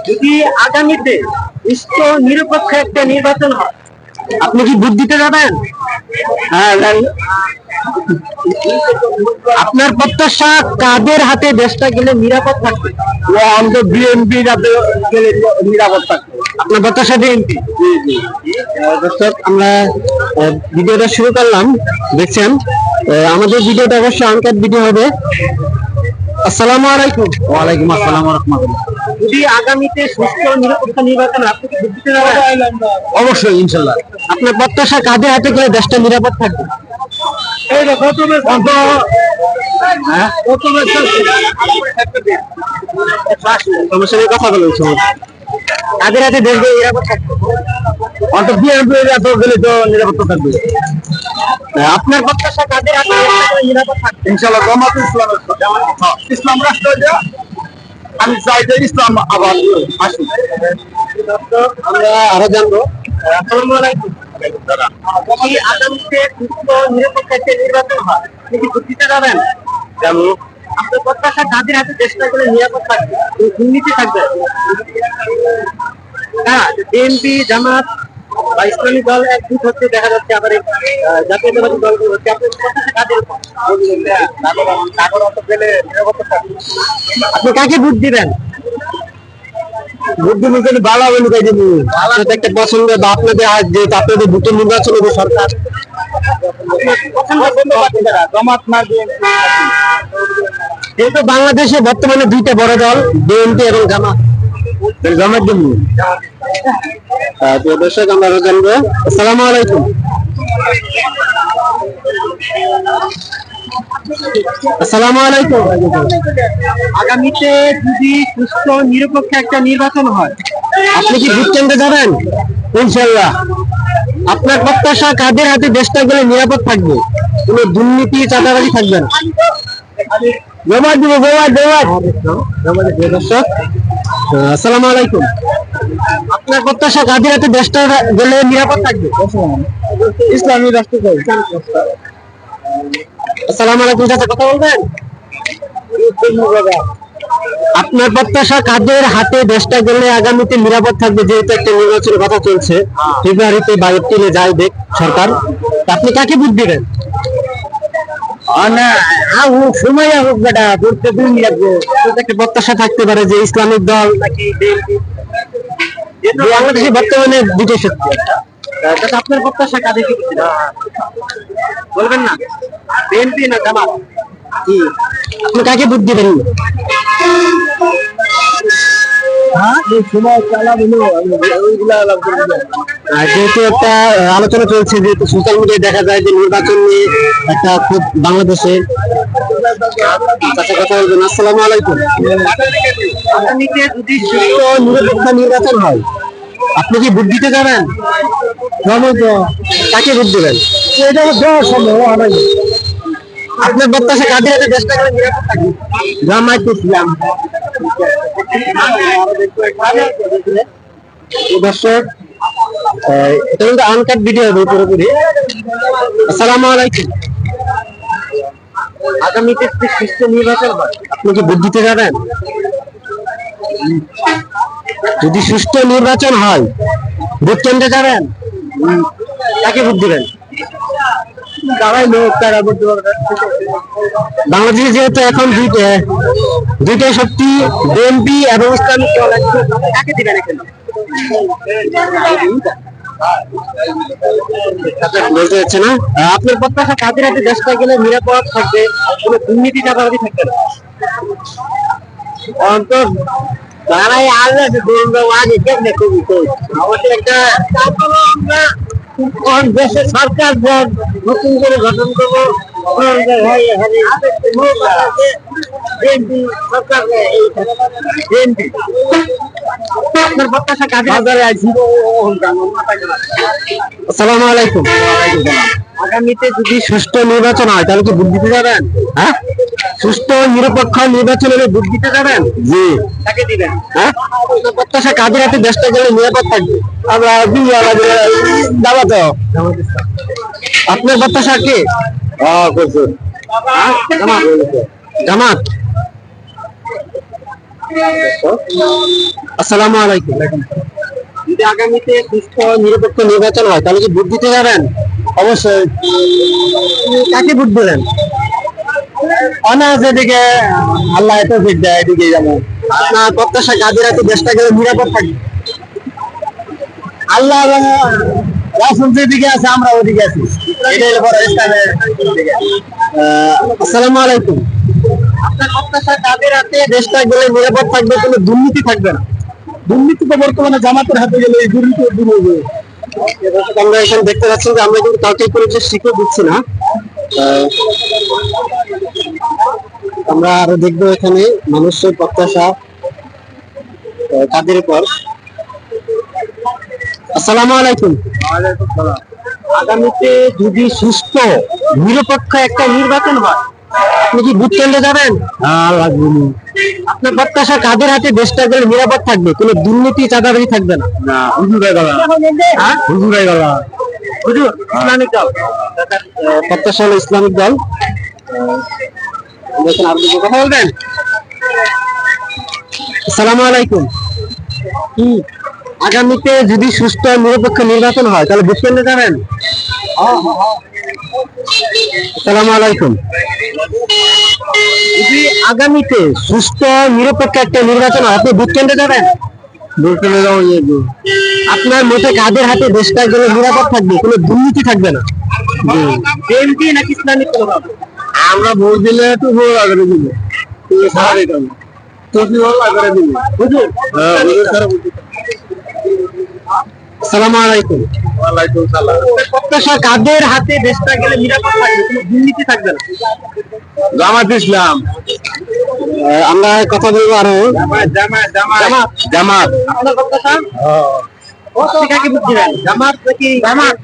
যদি আগামীতে সুষ্ঠু নিরপেক্ষ একটা নির্বাচন হয়, আপনি কি ভোট দিতে যাবেন? হ্যাঁ। আপনার প্রত্যাশা কাদের হাতে দেশটা গেলে নিরাপদ থাকবে? আমাদের বিএনপি যাতে গেলে নিরাপদ থাকবে। আপনার প্রত্যাশা বিএনপি? দর্শক, আমরা ভিডিওটা শুরু করলাম, দেখছেন আমাদের ভিডিওটা অবশ্যই আনকাট ভিডিও হবে। আসসালামু আলাইকুম। ওয়ালাইকুম আসসালাম ওয়া রাহমাতুল্লাহ। যদি আগামীতে সুষ্ঠু নিরপেক্ষ নির্বাচন আপনি কি ভোট দিতে যাবেন? অবশ্যই, ইনশাআল্লাহ। আপনার প্রত্যাশা কাদের হাতে গেলে দেশটা নিরাপদ থাকবে? কথা বলেছি, কাদের হাতে দেশ নিরাপদ থাকবে? গেলে তো নিরাপত্তা থাকবে। আপনার প্রত্যাশা কাদের হাতে নিরাপদ থাকবে? ইনশাআল্লাহ জামাত ইসলামের। ইসলাম রাষ্ট্র, আমি চাই যে ইসলাম আবার আসুক। আমরা আরো জানবো। আসসালামু আলাইকুম। আগামীতে সুস্থ নিরপেক্ষ একটা নির্বাচন হয়, আপনি কি ভোট দিতে যাবেন? আপনার প্রত্যাশা কাদের হাতে চেষ্টা করে নিরাপদ থাকবে, দুর্নীতি থাকবে? হ্যাঁ, বিএনপি, জামাত বা ইসলামী দল একজোট হচ্ছে দেখা যাচ্ছে, আবার জাতীয়তাবাদী দলগুলো হচ্ছে। আপনার প্রত্যাশা কাদের? আপনি কাকে ভোট দিবেন? ভালো হবে একটা পছন্দ বা আপনাদের যে আপনাদের ভোটের নির্বাচন হবে সরকার যেহেতু বাংলাদেশে বর্তমানে দুইটা বড় দল, বিএনপি এবং জামাত। জামাত জন্য দর্শক, আমরা জানবো। আসসালামু আলাইকুম। আসসালামু আলাইকুম। আগামীতে যদি সুস্থ নিরপেক্ষ একটা নির্বাচন হয়, আপনি কি ভোট কেন্দ্রে যাবেন? ইনশাআল্লাহ। আপনার প্রত্যাশা কাদের হাতে দেশটা গেলে নিরাপদ থাকবে, কোন দুর্নীতি চাঁদাবাজি থাকবে না? দর্শক, আসসালামু আলাইকুম। আপনার প্রত্যাশা কাদের হাতে দেশটা গেলে নিরাপদ থাকবে? ইসলামী রাষ্ট্র। আসসালামু আলাইকুম। চাচা, কথা বলবেন? আপনার প্রত্যাশা কাদের হাতে দেশটা গেলে আগামীতে নিরাপদ থাকবে, যেহেতু একটা নির্বাচনের কথা চলছে, ফেব্রুয়ারিতে বা এপ্রিলে যাই দেখ সরকার, আপনি কাকে ভোট দিবেন? একটা প্রত্যাশা থাকতে পারে যে ইসলামিক দল নাকি বিএনপি, বাংলাদেশে বর্তমানে দুটো শক্তি। আপনার প্রত্যাশা কাদেরকে বলবেন না? বিএনপি না জামাত? আপনি কাকে ভোট দিবেন? যেহেতু একটা আলোচনা চলছে, যেহেতু সোশ্যাল মিডিয়ায় দেখা যায় যে নির্বাচন নিয়ে একটা খুব বাংলাদেশে কথা বলবেন। আসসালামু আলাইকুম। আগামীতে যদি সুস্থ নিরপেক্ষ নির্বাচন হয়, আপনি কি ভোট দিতে যাবেন? কাকে ভোট দিবেন? আপনার প্রত্যাশা কাদের হাতে দেশটা গেলে নিরাপদ থাকবে? জামায়াত ইসলাম। দর্শক, এটা কিন্তু আনকাট ভিডিও হবে পুরোপুরি। আসসালামু আলাইকুম। আগামীতে সুষ্ঠু নির্বাচন হয়, আপনি কি ভোট দিতে যাবেন? যদি সুষ্ঠু নির্বাচন হয়, ভোট কেন্দ্রে যাবেন? কাকে ভোট দিবেন? বাংলাদেশে যেহেতু এখন দুইটা শক্তি, বিএনপি এবং ইসলামিক দল, কাকে দিবেন এখানে? বলতে যাচ্ছে না। আপনার প্রত্যাশা কাদের হাতে দেশটা গেলে নিরাপদ থাকবে, কোনো দুর্নীতি চাঁদাবাজি থাকবে না? অন্তর তারাই আগে আমাদের একটা দেশের সরকার নতুন করে গঠন করবো, আপনার প্রত্যাশা কাদের? আসসালামু আলাইকুম। আগামীতে যদি সুষ্ঠু নির্বাচন হয়, তাহলে কি ভোট দিতে যাবেন? হ্যাঁ, সুষ্ঠু নিরপেক্ষ নির্বাচন হলে ভোট দিতে যাবেন? জি। কাকে দিবেন? হ্যাঁ, প্রত্যাশা কাদের হাতে দেশটা গেলে নিরাপদ থাকবে? আপনার প্রত্যাশা কে? জামাত। আসসালামু আলাইকুম। যদি আগামীতে সুস্থ নিরপেক্ষ নির্বাচন হয় তাহলে কি ভোট দিতে যাবেন? অবশ্যই। কাকে ভোট দেবেন? অনার্স যেদিকে আল্লাহ এত ভোট দেয় এদিকে যাবো। আপনার প্রত্যাশা কাদের হাতে দেশটা গেলে নিরাপদ থাকবে? আল্লাহ এবং রাসূল যেদিকে আছে আমরা ওদিকে আছি। এটাই হলো বড় ইসলামের দিকে। আসসালামু আলাইকুম। আপনার প্রত্যাশা কাদের হাতে দেশটা গেলে নিরাপদ থাকবে, কোনো দুর্নীতি থাকবে না? দুর্নীতি তো বর্তমানে জামাতের হাতে গেলে এই দুর্নীতি দূর হবে। আমরা এখানে দেখতে পাচ্ছি যে আমরা কিন্তু কাউকে কোনো কিছু শিখে দিচ্ছি না। আমরা আরো দেখবো এখানে মানুষের প্রত্যাশা কাদের উপর। আসসালামু আলাইকুম। আগামীতে যদি সুস্থ নিরপেক্ষ একটা নির্বাচন হয় আপনি কি ভোট কেন্দ্রে যাবেন? লাগবে। আপনার প্রত্যাশা কাদের হাতে দেশটা গেলে নিরাপদ থাকবে, কোনো দুর্নীতি চাঁদাবাজি থাকবে না? হুজুরের গলা। হুজুরের গলা। হুজুর ইসলামিক দল। প্রত্যাশা হলো ইসলামিক দল। দেখেন আপনি কথা বলবেন। আসসালামু আলাইকুম। আগামীতে যদি সুস্থ নিরপেক্ষ নির্বাচন হয় তাহলে ভোট কেন্দ্রে যাবেন? আসসালামু আলাইকুম। যদি আগামীতে সুস্থ নিরপেক্ষ একটা নির্বাচন হয় আপনি ভোট কেন্দ্রে যাবেন? ভোট কেন্দ্রে যাবো। আপনার মতে কাদের হাতে দেশটা গেলে নিরাপদ থাকবে, কোনো দুর্নীতি থাকবে না? বিএনপি নাকি ইসলামিক দল? আমরা ভোট দিলে একটু ভোট আগে দিব। আসসালামু আলাইকুম। ওয়ালাইকুম সালাম। প্রত্যাশা কাদের হাতে দেশটা গেলে নিরাপদ থাকবে, কোনো দুর্নীতি থাকবে না? জামাত ইসলাম। আমরা কথা বলবো আরো। জামাত। আপনার প্রত্যাশা? আপনি কাকে ভোট দিবেন? জামাত নাকি? জামাত।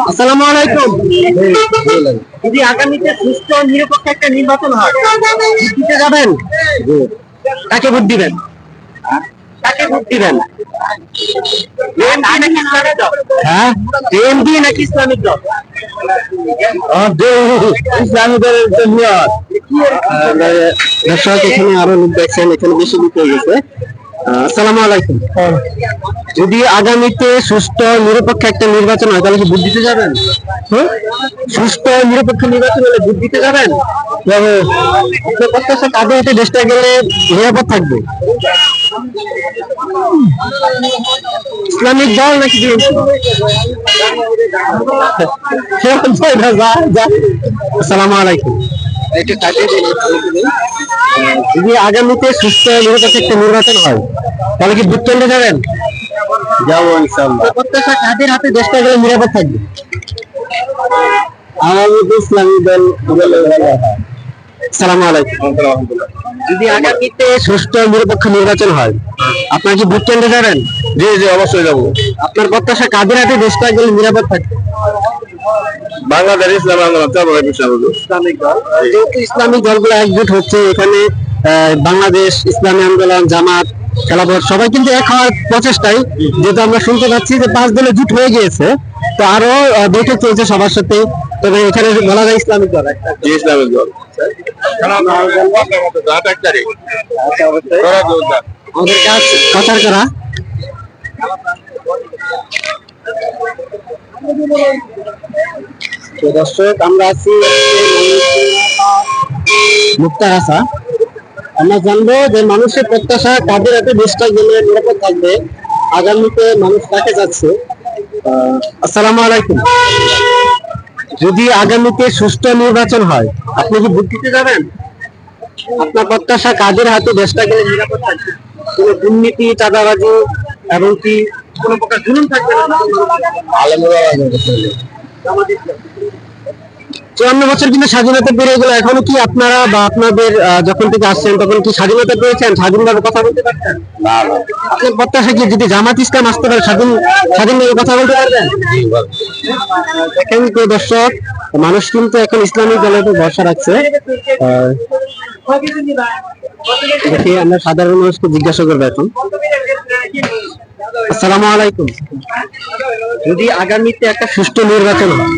আসসালামু আলাইকুম। যদি আগামীতে সুস্থ নিরপেক্ষ একটা নির্বাচন হয় ভোট দিতে যাবেন? কাকে ভোট দিবেন? কাকে ভোট দিবেন? হ্যাঁ, বিএনপি নাকি ইসলামিক দল? ইসলামিক দলের দর্শক এখানে আরো লোক দেখছেন, এখানে বেশি লোক হয়ে গেছে। আসসালামু আলাইকুম। যদি আগামীতে সুস্থ নিরপেক্ষ একটা নির্বাচন হয় তাহলে কি ভোট দিতে যাবেন? সুস্থ নিরপেক্ষ নির্বাচন হলে ভোট দিতে যাবেন? আপনার প্রত্যাশা কাদের হাতে দেশটা গেলে নিরাপদ থাকবে? ইসলামিক দল নাকি আসসালামু আলাইকুম। যদি আগামীতে সুস্থ নিরপেক্ষ একটা নির্বাচন হয় তাহলে কি ভোট কেন্দ্রে যাবেন? যাবো ইনশাআল্লাহ। প্রত্যাশা কাদের হাতে দেশটা গেলে নিরাপদ থাকবে? আমাদের ইসলামিক দল। আসসালামু আলাইকুম। যদি আগামীতে সুষ্ঠু নিরপেক্ষ নির্বাচন হয় আপনার কি ভোট কেন্দ্রে যাবেন? জি জি অবশ্যই যাবো। আপনার প্রত্যাশা কাদের হাতে দেশটা গেলে নিরাপদ থাকবে? বাংলাদেশ ইসলামী আন্দোলন ইসলামিক দল। যেহেতু ইসলামিক দলগুলো একজোট হচ্ছে এখানে, বাংলাদেশ ইসলামী আন্দোলন, জামাত, খেলাফত সবাই কিন্তু এক হওয়ার প্রচেষ্টায়, যেহেতু আমরা শুনতে পাচ্ছি যে 5 দলে জোট হয়ে গিয়েছে, তো আরো বৈঠক চলছে সবার সাথে। তবে এখানে বলা যায় ইসলামিক দল একটা। ইসলামিক দল। আমাদের কাজ প্রচার করা। দর্শক আমরা আছি মুক্তাগাছা। আমরা জানবো যে মানুষের প্রত্যাশা কাদের হাতে দেশটা গেলে নিরাপদ থাকবে, আগামীতে মানুষ কাকে যাচ্ছে। আসসালামু আলাইকুম। যদি আগামীতে সুষ্ঠু নির্বাচন হয় আপনি কি ভোট দিতে যাবেন? আপনার প্রত্যাশা কাদের হাতে দেশটা গেলে নিরাপদ থাকবে, কোনো দুর্নীতি চাঁদাবাজি এবং কি কোনো প্রকার জুলুম থাকবে না? 54 বছর কিন্তু স্বাধীনতা পেরিয়ে গেল, এখনো কি আপনারা বা আপনাদের যখন থেকে আসছেন তখন কি স্বাধীনতা পেয়েছেন, স্বাধীনভাবে কথা বলতে পারছেন? আপনার প্রত্যাশা কি যদি জামাত ইসলাম আসতে পারে স্বাধীনভাবে কথা বলতে পারবেন? দেখেন তো দর্শক, মানুষ কিন্তু এখন ইসলামিক দলের উপর ভরসা রাখছে। দেখি আমরা সাধারণ মানুষকে জিজ্ঞাসা করবো এখন। আসসালামু আলাইকুম। যদি আগামীতে একটা সুষ্ঠু নির্বাচন হয়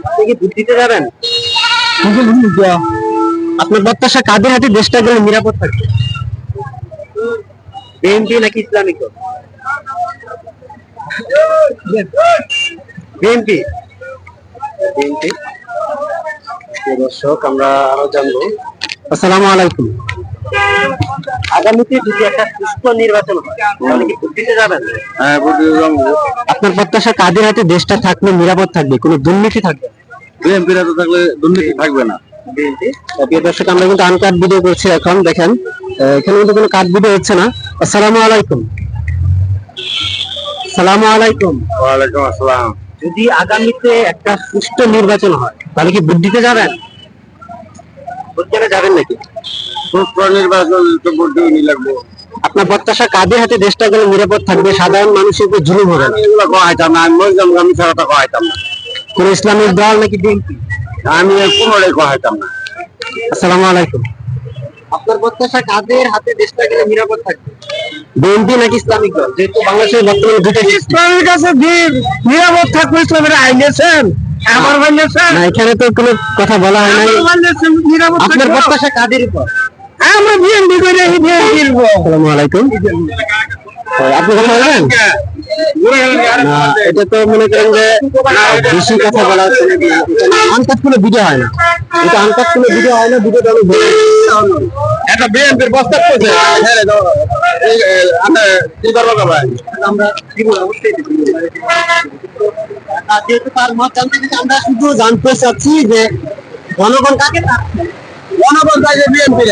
আপনি কি ভোট দিতে যাবেন? আপনার প্রত্যাশা কাদের হাতে দেশটা গেলে নিরাপদ থাকবে? বিএনপি নাকি ইসলামিক দল? বিএনপি। বিএনপি। দর্শক আমরা আরো জানবো। আসসালামু আলাইকুম। আগামীতে যদি একটা সুষ্ঠু নির্বাচন হয় তাহলে কি ভোট দিতে যাবেন? হ্যাঁ, ভোট দিতে যাব। আপনার প্রত্যাশা কাদের হাতে দেশটা থাকলে নিরাপদ থাকবে, কোনো দুর্নীতি থাকবে? বিএনপির হাতে থাকলে দুর্নীতি থাকবে না। বিএনপি। প্রিয় দর্শক আমরা কিন্তু আনকাট ভিডিও করছি এখন দেখেন, এখানে কিন্তু কোনো কাট ভিডিও হচ্ছে না। আসসালামু আলাইকুম। আসসালামু আলাইকুম। ওয়ালাইকুম আসসালাম। যদি আগামীতে একটা সুষ্ঠু নির্বাচন হয় তাহলে কি ভোট দিতে যাবেন? ভোট দিতে যাবেন নাকি? সুষ্ঠু নির্বাচন তো ভোট দিতে লাগবে। আপনার প্রত্যাশা কাদের হাতে দেশটা গেলে নিরাপদ থাকবে, সাধারণ মানুষের উপর জুলুম হবে না? এগুলো কহাইতাম না, আমি মরিজাম আমি ছাড়া তো কহাইতাম না। কোন ইসলামিক দল নাকি বিএনপি? আমি কোনোটাই কহাইতাম না। আসসালামু আলাইকুম। আপনার প্রত্যাশা কাদের হাতে দেশটা গেলে নিরাপদ থাকবে, বিএনপি নাকি ইসলামিক দল? যেহেতু বাংলাদেশের বর্তমানে দুটো ইসলামের কাছে নিরাপদ থাকবে, ইসলামের আইন আছেন আমার মানছেন না, এখানে তো কোনো কথা বলা হয় নাই। আপনার প্রত্যাশা কাদের উপর? আমরা বিএনপি করে বিএনপির উপর। আসসালামু আলাইকুম। আপনি কথা বলবেন না? এটা তো মনে করেন যে বেশি কথা বলা হচ্ছে, আনকাট কোনো ভিডিও হয় না, এটা আনকাট কোনো ভিডিও হয় না, ভিডিওটা আমি বলে একটা বিএনপির প্রস্তাব করছে আমরা অবশ্যই যেহেতু তার মত জানতে চাচ্ছি, আমরা শুধু জানতে চাচ্ছি যে জনগণ কাকে, জনগণ কাকে বিএনপি